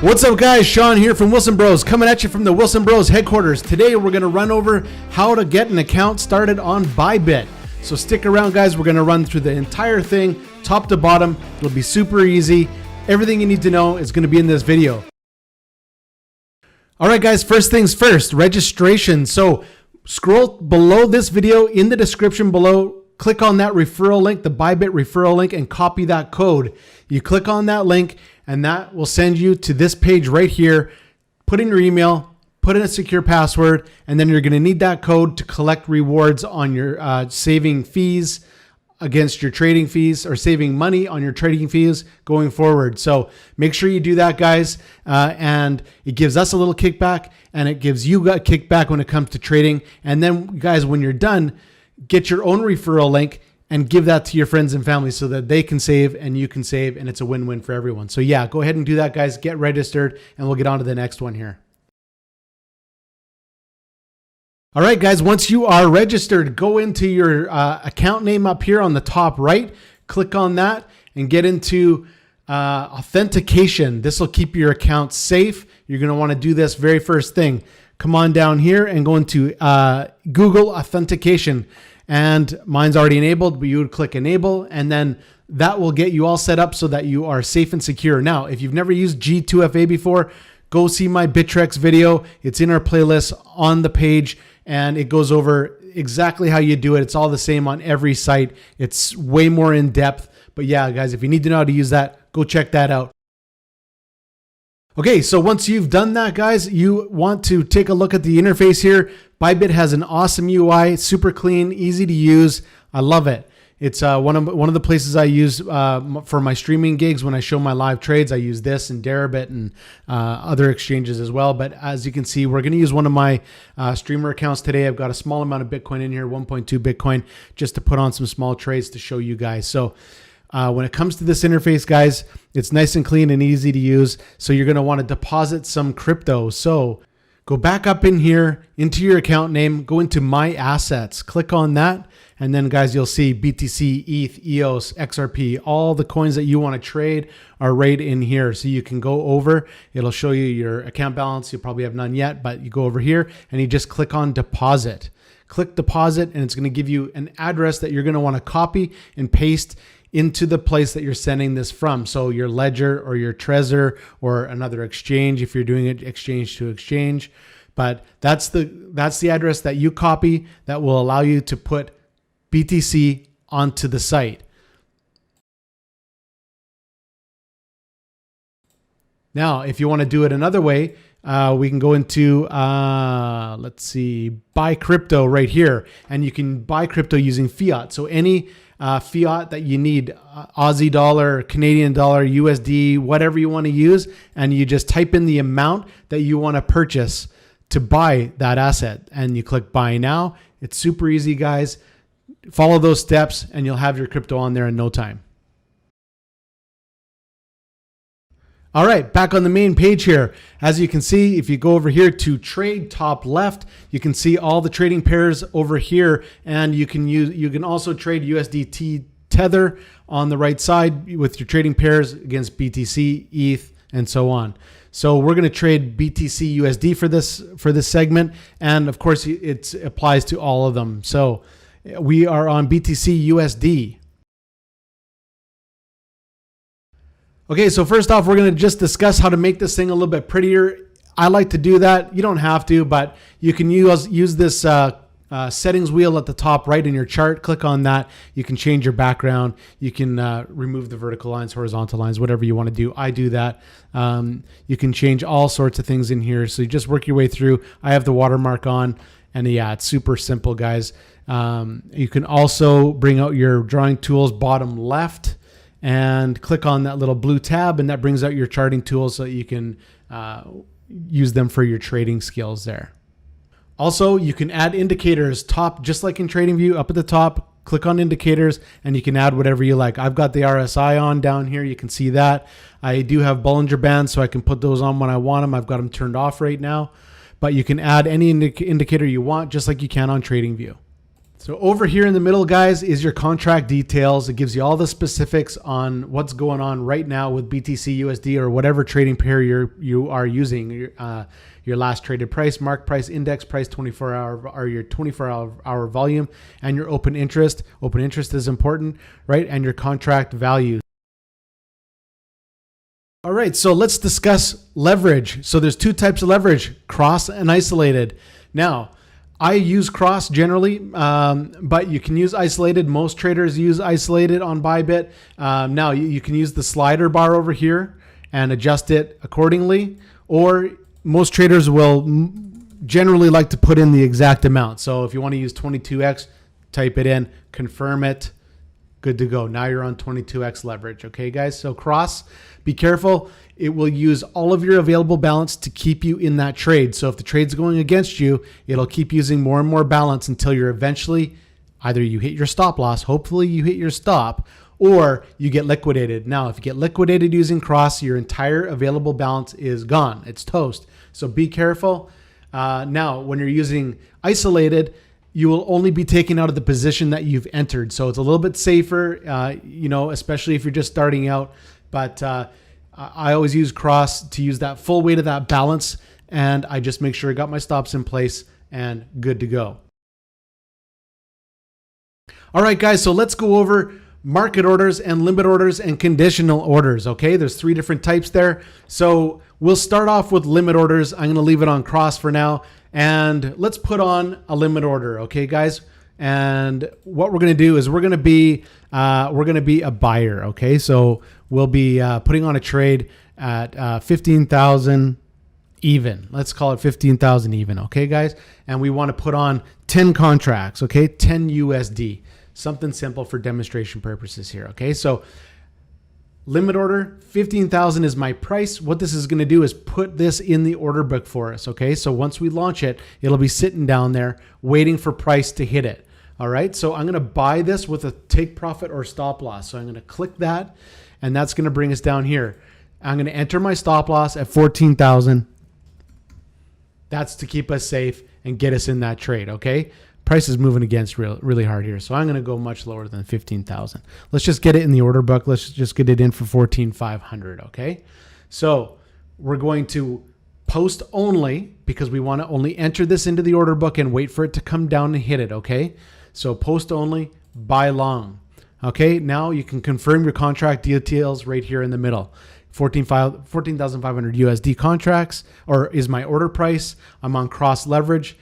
What's up guys, Sean here from Wilson Bros, coming at you from the Wilson Bros headquarters. Today we're going to run over how to get an account started on Bybit. So stick around guys, we're going to run through the entire thing, top to bottom. It'll be super easy. Everything you need to know is going to be in this video. Alright guys, first things first, registration. So scroll below this video in the description below, click on that referral link, the Bybit referral link, and copy that code. You click on that link and that will send you to this page right here. Put in your email, put in a secure password, and then you're going to need that code to collect rewards on your saving fees against your trading fees, or saving money on your trading fees going forward. So make sure you do that guys, and it gives us a little kickback and it gives you a kickback when it comes to trading. And then guys, when you're done, get your own referral link and give that to your friends and family so that they can save and you can save, and it's a win-win for everyone. So yeah, go ahead and do that guys, get registered, and we'll get on to the next one here. All right guys, once you are registered, go into your account name up here on the top right, click on that and get into authentication. This will keep your account safe. You're going to want to do this very first thing. Come on down here and go into Google authentication. And mine's already enabled, but you would click enable, and then that will get you all set up so that you are safe and secure. Now, if you've never used G2FA before, go see my Bittrex video. It's in our playlist on the page, and it goes over exactly how you do it. It's all the same on every site. It's way more in depth. But yeah, guys, if you need to know how to use that, go check that out. Okay, so once you've done that, guys, you want to take a look at the interface here. Bybit has an awesome UI, super clean, easy to use. I love it. It's one of the places I use for my streaming gigs. When I show my live trades, I use this and Deribit and other exchanges as well. But as you can see, we're going to use one of my streamer accounts today. I've got a small amount of Bitcoin in here, 1.2 Bitcoin, just to put on some small trades to show you guys. So when it comes to this interface, guys, it's nice and clean and easy to use. So you're going to want to deposit some crypto. So go back up in here into your account name, go into My Assets, click on that. And then guys, you'll see BTC, ETH, EOS, XRP, all the coins that you want to trade are right in here. So you can go over, it'll show you your account balance. You probably have none yet, but you go over here and you just click on deposit. Click deposit, and it's going to give you an address that you're going to want to copy and paste into the place that you're sending this from. So your Ledger or your Trezor or another exchange, if you're doing it exchange to exchange. But that's the address that you copy that will allow you to put BTC onto the site. Now, if you want to do it another way, we can go into, let's see, buy crypto right here. And you can buy crypto using fiat. So any fiat that you need, Aussie dollar, Canadian dollar, USD, whatever you want to use, and you just type in the amount that you want to purchase to buy that asset, and you click buy now. It's super easy, guys. Follow those steps and you'll have your crypto on there in no time. All right, back on the main page here. As you can see, if you go over here to trade top left, you can see all the trading pairs over here, and you can also trade USDT Tether on the right side with your trading pairs against BTC, ETH, and so on. So we're going to trade BTC USD for this segment, and of course it applies to all of them. So we are on BTC USD. Okay, so first off, we're going to just discuss how to make this thing a little bit prettier. I like to do that. You don't have to, but you can use this settings wheel at the top right in your chart. Click on that. You can change your background. You can remove the vertical lines, horizontal lines, whatever you want to do. I do that. You can change all sorts of things in here. So you just work your way through. I have the watermark on, and yeah, it's super simple, guys. You can also bring out your drawing tools bottom left and click on that little blue tab, and that brings out your charting tools so that you can use them for your trading skills there. Also, you can add indicators top, just like in TradingView, up at the top. Click on indicators and you can add whatever you like. I've got the RSI on down here. You can see that. I do have Bollinger Bands, so I can put those on when I want them. I've got them turned off right now, but you can add any indicator you want, just like you can on TradingView. So over here in the middle, guys, is your contract details. It gives you all the specifics on what's going on right now with BTC USD or whatever trading pair you are using. Your last traded price, mark price, index price, 24-hour or your 24-hour volume, and your open interest. Open interest is important, right? And your contract value. All right, so let's discuss leverage. So there's two types of leverage, cross and isolated. Now, I use cross generally, but you can use isolated. Most traders use isolated on Bybit. Now you can use the slider bar over here and adjust it accordingly, or most traders will generally like to put in the exact amount. So if you want to use 22x, type it in, confirm it, good to go. Now you're on 22x leverage. Okay, guys. So cross, be careful. It will use all of your available balance to keep you in that trade. So if the trade's going against you, it'll keep using more and more balance until you're eventually either you hit your stop loss, hopefully you hit your stop, or you get liquidated. Now, if you get liquidated using cross, your entire available balance is gone. It's toast. So be careful. Now, when you're using isolated, you will only be taken out of the position that you've entered. So it's a little bit safer, especially if you're just starting out. But I always use cross to use that full weight of that balance, and I just make sure I got my stops in place and good to go. All right, guys, so let's go over market orders and limit orders and conditional orders. Okay, there's three different types there. So we'll start off with limit orders. I'm going to leave it on cross for now, and let's put on a limit order. Okay, guys. And what we're going to do is we're going to be a buyer. Okay, so we'll be putting on a trade at 15,000 even. Let's call it 15,000 even. Okay, guys, and we want to put on 10 contracts. Okay, 10 USD. Something simple for demonstration purposes here. Okay, so limit order 15,000 is my price. What this is going to do is put this in the order book for us. Okay, so once we launch it, it'll be sitting down there waiting for price to hit it. All right, so I'm going to buy this with a take profit or stop loss. So I'm going to click that, and that's going to bring us down here. I'm going to enter my stop loss at 14,000. That's to keep us safe and get us in that trade. Okay, price is moving against really hard here, so I'm going to go much lower than 15,000. Let's just get it in the order book. Let's just get it in for 14,500. Okay, so we're going to post only because we want to only enter this into the order book and wait for it to come down and hit it. Okay, so post only, buy long. Okay, now you can confirm your contract details right here in the middle. 14,500 USD contracts, or is my order price. I'm on cross leverage.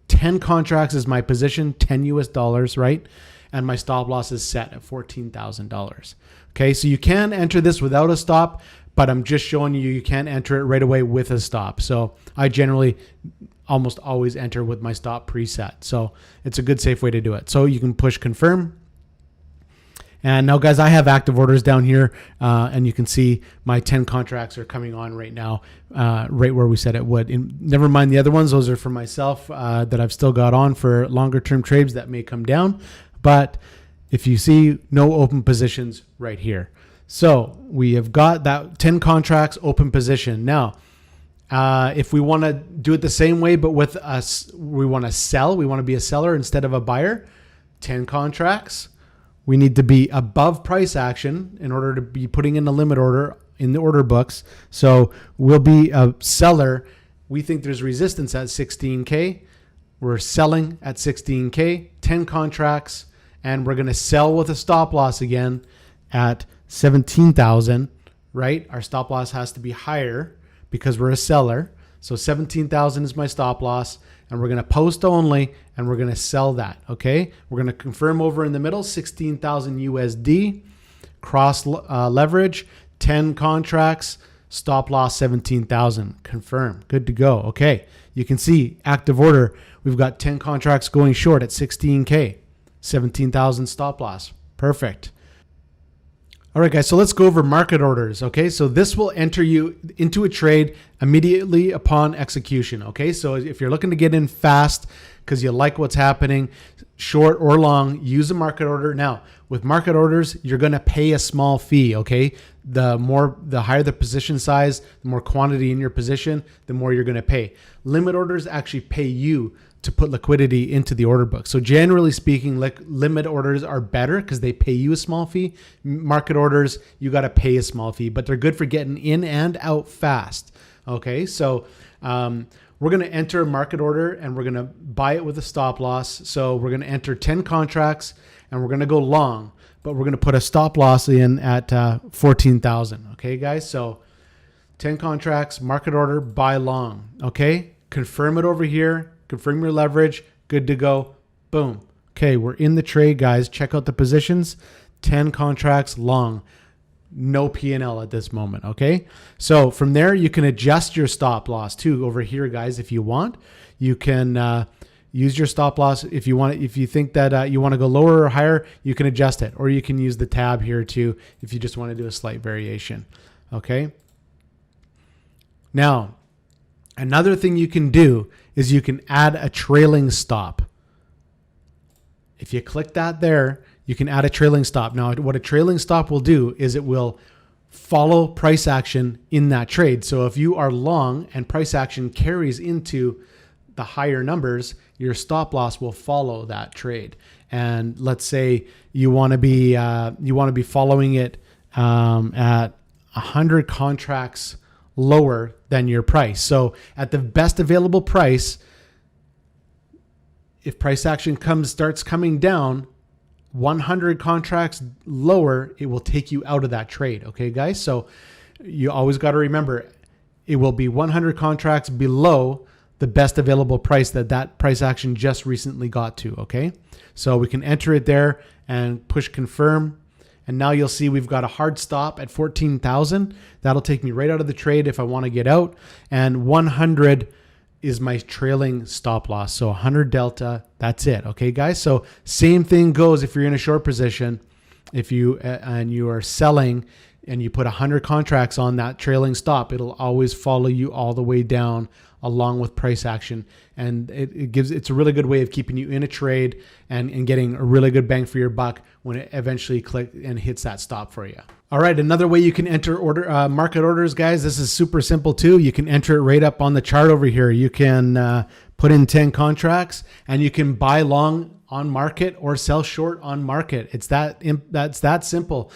10 contracts is my position, 10 US dollars, right? And my stop loss is set at $14,000. Okay, so you can enter this without a stop, but I'm just showing you can enter it right away with a stop. So I generally almost always enter with my stop preset. So it's a good, safe way to do it. So you can push confirm. And now, guys, I have active orders down here, and you can see my 10 contracts are coming on right now, right where we said it would. And never mind the other ones. Those are for myself that I've still got on for longer term trades that may come down. But if you see, no open positions right here. So we have got that 10 contracts open position. Now, if we want to do it the same way, but with us, we want to sell, we want to be a seller instead of a buyer, 10 contracts. We need to be above price action in order to be putting in a limit order in the order books. So we'll be a seller. We think there's resistance at 16K. We're selling at 16K, 10 contracts, and we're going to sell with a stop loss again at 17,000, right? Our stop loss has to be higher because we're a seller. So 17,000 is my stop loss, and we're going to post only, and we're going to sell that. Okay. We're going to confirm over in the middle, 16,000 USD, cross leverage, 10 contracts, stop loss 17,000. Confirm. Good to go. Okay. You can see active order. We've got 10 contracts going short at 16K, 17,000 stop loss. Perfect. All right, guys, so let's go over market orders. Okay, so this will enter you into a trade immediately upon execution. Okay, so if you're looking to get in fast because you like what's happening, short or long, use a market order. Now, with market orders, you're going to pay a small fee. Okay, the higher the position size, the more quantity in your position, the more you're going to pay. Limit orders actually pay you to put liquidity into the order book. So generally speaking, limit orders are better because they pay you a small fee. Market orders, you got to pay a small fee, but they're good for getting in and out fast. Okay, so we're going to enter a market order and we're going to buy it with a stop loss. So we're going to enter 10 contracts and we're going to go long, but we're going to put a stop loss in at 14,000. Okay, guys. So 10 contracts, market order, buy long. Okay, confirm it over here. Confirm your leverage. Good to go. Boom. Okay, we're in the trade, guys. Check out the positions. 10 contracts long. No P&L at this moment, okay? So from there, you can adjust your stop loss too over here, guys, if you want. You can use your stop loss if you want. If you think that you want to go lower or higher, you can adjust it. Or you can use the tab here too if you just want to do a slight variation, okay? Now, another thing you can do is you can add a trailing stop. If you click that there, you can add a trailing stop. Now, what a trailing stop will do is it will follow price action in that trade. So if you are long and price action carries into the higher numbers, your stop loss will follow that trade. And let's say you want to be following it at 100 contracts lower than your price. So at the best available price, if price action starts coming down 100 contracts lower, it will take you out of that trade. Okay, guys. So you always got to remember it will be 100 contracts below the best available price that price action just recently got to. Okay. So we can enter it there and push confirm. And now you'll see we've got a hard stop at 14,000. That'll take me right out of the trade if I want to get out. And 100 is my trailing stop loss. So 100 delta, that's it. Okay, guys. So same thing goes if you're in a short position. If you are selling and you put 100 contracts on that trailing stop, it'll always follow you all the way down along with price action. And it's a really good way of keeping you in a trade and getting a really good bang for your buck when it eventually clicks and hits that stop for you. All right, another way you can enter market orders, guys. This is super simple too. You can enter it right up on the chart over here. You can put in 10 contracts and you can buy long on market or sell short on market. That's that simple.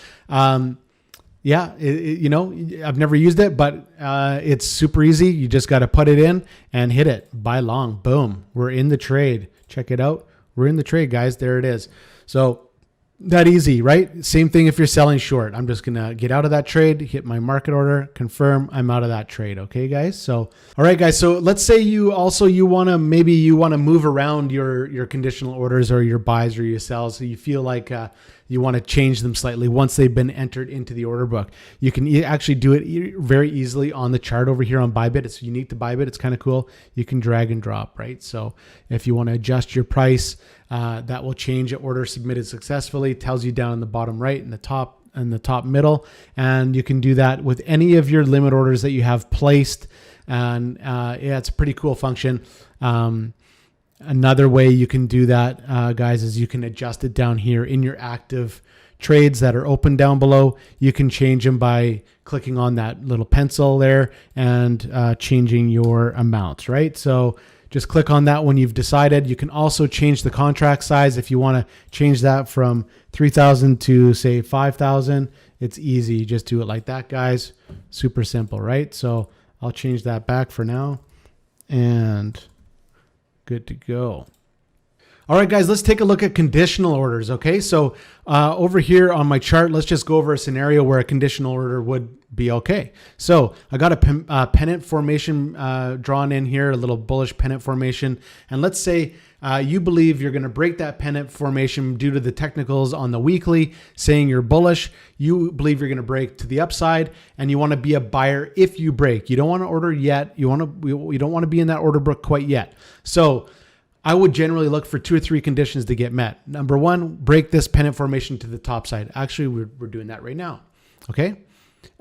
Yeah, I've never used it, but it's super easy. You just got to put it in and hit it. Buy long. Boom. We're in the trade. Check it out. We're in the trade, guys. There it is. So that easy, right? Same thing if you're selling short. I'm just going to get out of that trade, hit my market order, confirm I'm out of that trade. Okay, guys? So, all right, guys. So let's say you want to move around your conditional orders or your buys or your sells. So you feel like you want to change them slightly once they've been entered into the order book. You can actually do it very easily on the chart over here on Bybit. It's unique to Bybit. It's kind of cool. You can drag and drop, right? So if you want to adjust your price, that will change it. Order submitted successfully. Tells you down in the bottom right in the top middle. And you can do that with any of your limit orders that you have placed. And yeah, it's a pretty cool function. Another way you can do that, guys, is you can adjust it down here in your active trades that are open down below. You can change them by clicking on that little pencil there and changing your amounts, right? So just click on that when you've decided. You can also change the contract size if you want to change that from 3,000 to say 5,000. It's easy. You just do it like that, guys. Super simple, right? So I'll change that back for now and good to go. All right, guys, let's take a look at conditional orders. Okay, so over here on my chart, let's just go over a scenario where a conditional order would be okay. So I got a pennant formation drawn in here, a little bullish pennant formation. And let's say you believe you're going to break that pennant formation due to the technicals on the weekly, saying you're bullish. You believe you're going to break to the upside, and you want to be a buyer if you break. You don't want to order yet. You don't want to be in that order book quite yet. So I would generally look for 2 or 3 conditions to get met. Number 1, break this pennant formation to the top side. Actually, we're doing that right now. Okay.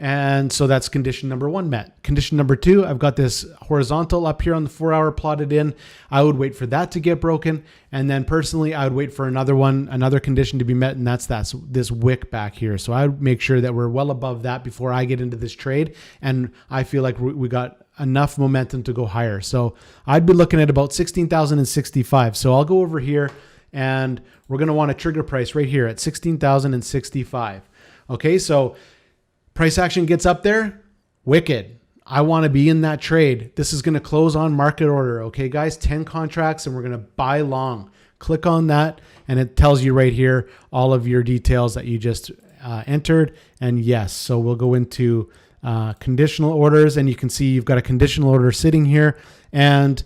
And so that's condition number 1 met. Condition number 2, I've got this horizontal up here on the 4-hour plotted in. I would wait for that to get broken. And then personally, I would wait for another condition to be met. And that's this wick back here. So I would make sure that we're well above that before I get into this trade. And I feel like we got enough momentum to go higher. So I'd be looking at about 16,065. So I'll go over here and we're going to want a trigger price right here at 16,065. Okay, so price action gets up there, wicked. I want to be in that trade. This is going to close on market order. Okay, guys, 10 contracts and we're going to buy long. Click on that and it tells you right here all of your details that you just entered. And yes, so we'll go into conditional orders and you can see you've got a conditional order sitting here and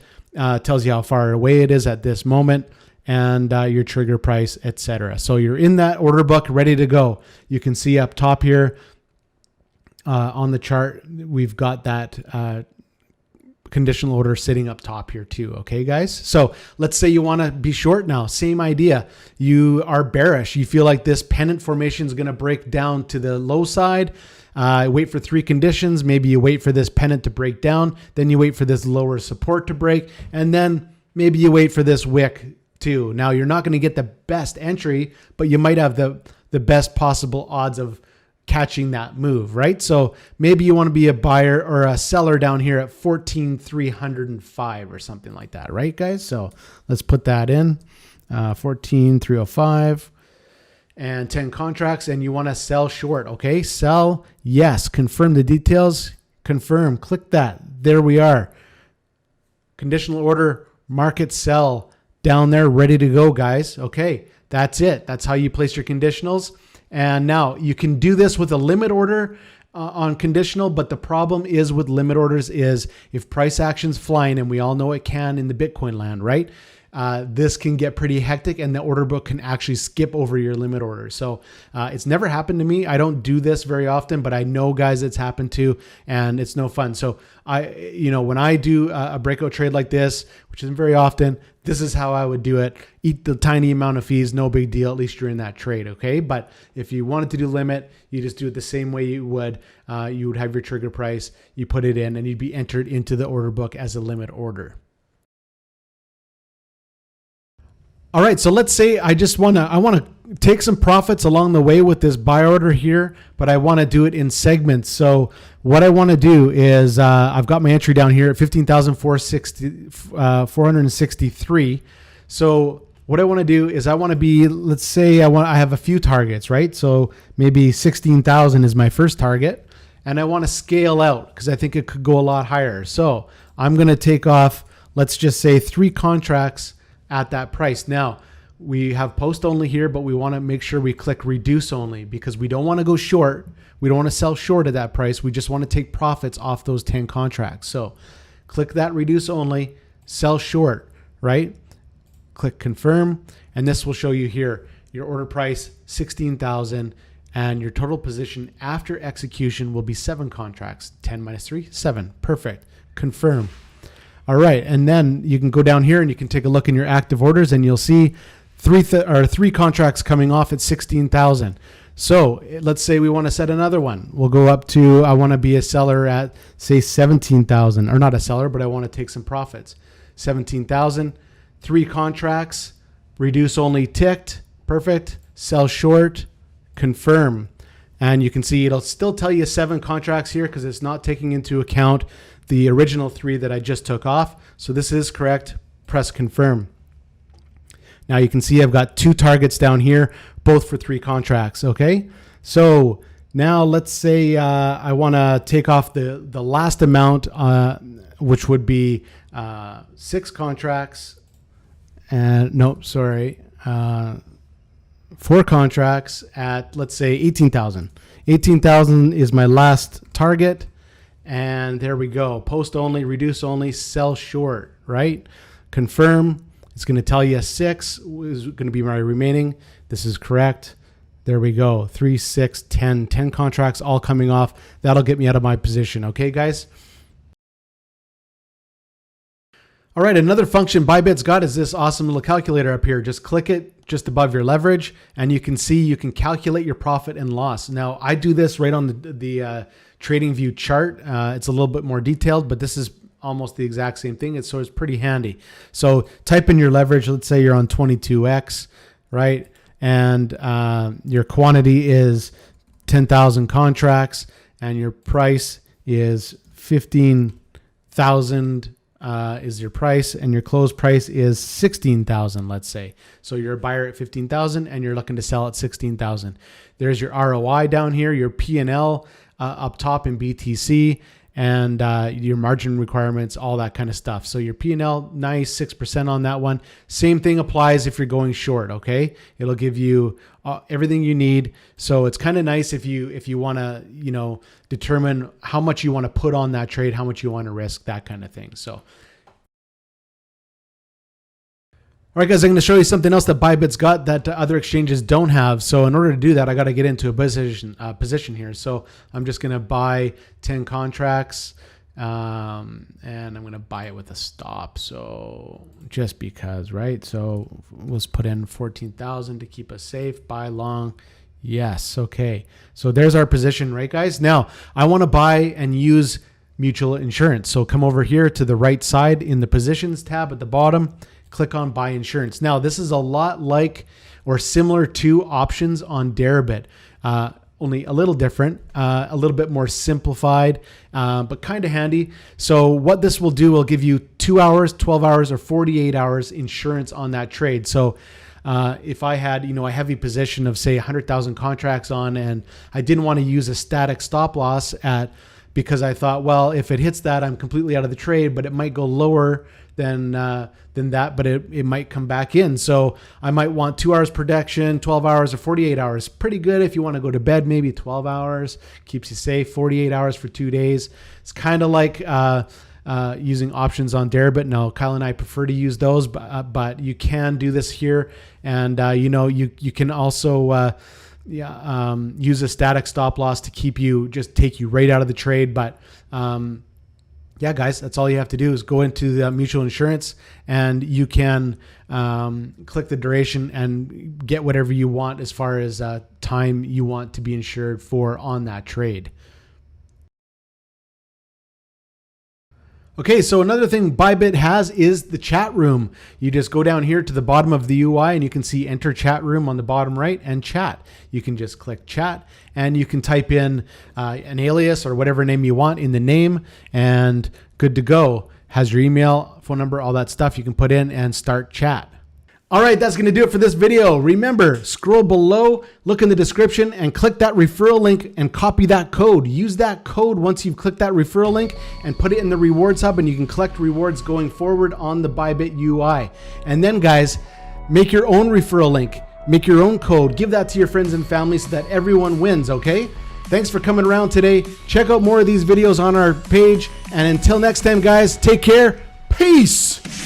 tells you how far away it is at this moment and your trigger price, etc. So you're in that order book ready to go. You can see up top here, on the chart, we've got that conditional order sitting up top here too. Okay, guys. So let's say you want to be short now. Same idea. You are bearish. You feel like this pennant formation is going to break down to the low side. Wait for 3 conditions. Maybe you wait for this pennant to break down. Then you wait for this lower support to break. And then maybe you wait for this wick too. Now you're not going to get the best entry, but you might have the best possible odds of catching that move, right? So maybe you want to be a buyer or a seller down here at 14,305 or something like that, right, guys? So let's put that in 14,305 and 10 contracts, and you want to sell short. Okay, sell, yes, confirm the details, confirm, click that. There we are. Conditional order, market sell down there, ready to go, guys. Okay, that's it. That's how you place your conditionals. And now you can do this with a limit order on conditional, but the problem is with limit orders is if price action's flying, and we all know it can in the Bitcoin land, right? This can get pretty hectic and the order book can actually skip over your limit order. So it's never happened to me. I don't do this very often, but I know guys it's happened to, and it's no fun. So when I do a breakout trade like this, which isn't very often, this is how I would do it. Eat the tiny amount of fees, no big deal. At least you're in that trade, okay? But if you wanted to do limit, you just do it the same way you would. You would have your trigger price, you put it in, and you'd be entered into the order book as a limit order. All right, so let's say I want to take some profits along the way with this buy order here, but I want to do it in segments. So what I want to do is I've got my entry down here at 15,463. So what I want to do is I want to be, let's say I have a few targets, right? So maybe 16,000 is my first target, and I want to scale out because I think it could go a lot higher. So I'm going to take off, let's just say 3 contracts at that price. Now we have post only here, but we want to make sure we click reduce only because we don't want to go short. We don't want to sell short at that price. We just want to take profits off those 10 contracts. So click that reduce only, sell short, right? Click confirm. And this will show you here, your order price, 16,000, and your total position after execution will be 7 contracts, 10 minus 3, 7. Perfect. Confirm. All right, and then you can go down here and you can take a look in your active orders and you'll see 3 contracts coming off at 16,000. So let's say we want to set another one. We'll go up to, I want to be a seller at say 17,000, or not a seller, but I want to take some profits. 17,000, 3 contracts, reduce only ticked, perfect, sell short, confirm. And you can see it'll still tell you 7 contracts here because it's not taking into account the original 3 that I just took off. So this is correct. Press confirm. Now you can see I've got 2 targets down here, both for 3 contracts. Okay. So now let's say I want to take off the last amount, which would be 6 contracts. And no, sorry. 4 contracts at, let's say 18,000. 18,000 is my last target. And there we go. Post only, reduce only, sell short, right? Confirm. It's going to tell you 6 is going to be my remaining. This is correct. There we go. 3, 6, 10 contracts all coming off. That'll get me out of my position. Okay, guys? All right, another function Bybit's got is this awesome little calculator up here. Just click it just above your leverage, and you can see you can calculate your profit and loss. Now, I do this right on the TradingView chart. It's a little bit more detailed, but this is almost the exact same thing. So it's pretty handy. So type in your leverage. Let's say you're on 22x, right? And your quantity is 10,000 contracts, and your price is 15,000 is your price, and your close price is 16,000, let's say. So you're a buyer at 15,000 and you're looking to sell at 16,000. There's your ROI down here, your P&L up top in BTC, and your margin requirements, all that kind of stuff. So your P&L, nice, 6% on that one. Same thing applies if you're going short, okay? It'll give you everything you need. So it's kind of nice if you want to, determine how much you want to put on that trade, how much you want to risk, that kind of thing. So, all right, guys, I'm going to show you something else that Bybit's got that other exchanges don't have. So in order to do that, I got to get into a position here. So I'm just going to buy 10 contracts, and I'm going to buy it with a stop. So just because, right? So let's put in 14,000 to keep us safe. Buy long. Yes. Okay. So there's our position, right, guys? Now I want to buy and use mutual insurance. So come over here to the right side in the positions tab at the bottom. Click on buy insurance. Now this is a lot like or similar to options on Bybit, only a little different, a little bit more simplified, but kind of handy. So what this will do will give you 2 hours, 12 hours, or 48 hours insurance on that trade. So if I had, a heavy position of say 100,000 contracts on, and I didn't want to use a static stop loss because I thought, well, if it hits that, I'm completely out of the trade, but it might go lower than that, but it might come back in. So I might want 2 hours protection, 12 hours or 48 hours. Pretty good if you want to go to bed, maybe 12 hours, keeps you safe, 48 hours for 2 days. It's kind of like using options on Bybit. No, Kyle and I prefer to use those, but you can do this here. And you can also use a static stop loss to take you right out of the trade. But yeah, guys, that's all you have to do is go into the mutual insurance, and you can click the duration and get whatever you want as far as time you want to be insured for on that trade. Okay, so another thing Bybit has is the chat room. You just go down here to the bottom of the UI and you can see enter chat room on the bottom right and chat. You can just click chat and you can type in an alias or whatever name you want in the name, and good to go. Has your email, phone number, all that stuff you can put in and start chat. All right, that's going to do it for this video. Remember, scroll below, look in the description, and click that referral link and copy that code. Use that code once you've clicked that referral link and put it in the rewards hub, and you can collect rewards going forward on the Bybit UI. And then, guys, make your own referral link, make your own code, give that to your friends and family so that everyone wins, okay? Thanks for coming around today. Check out more of these videos on our page. And until next time, guys, take care. Peace.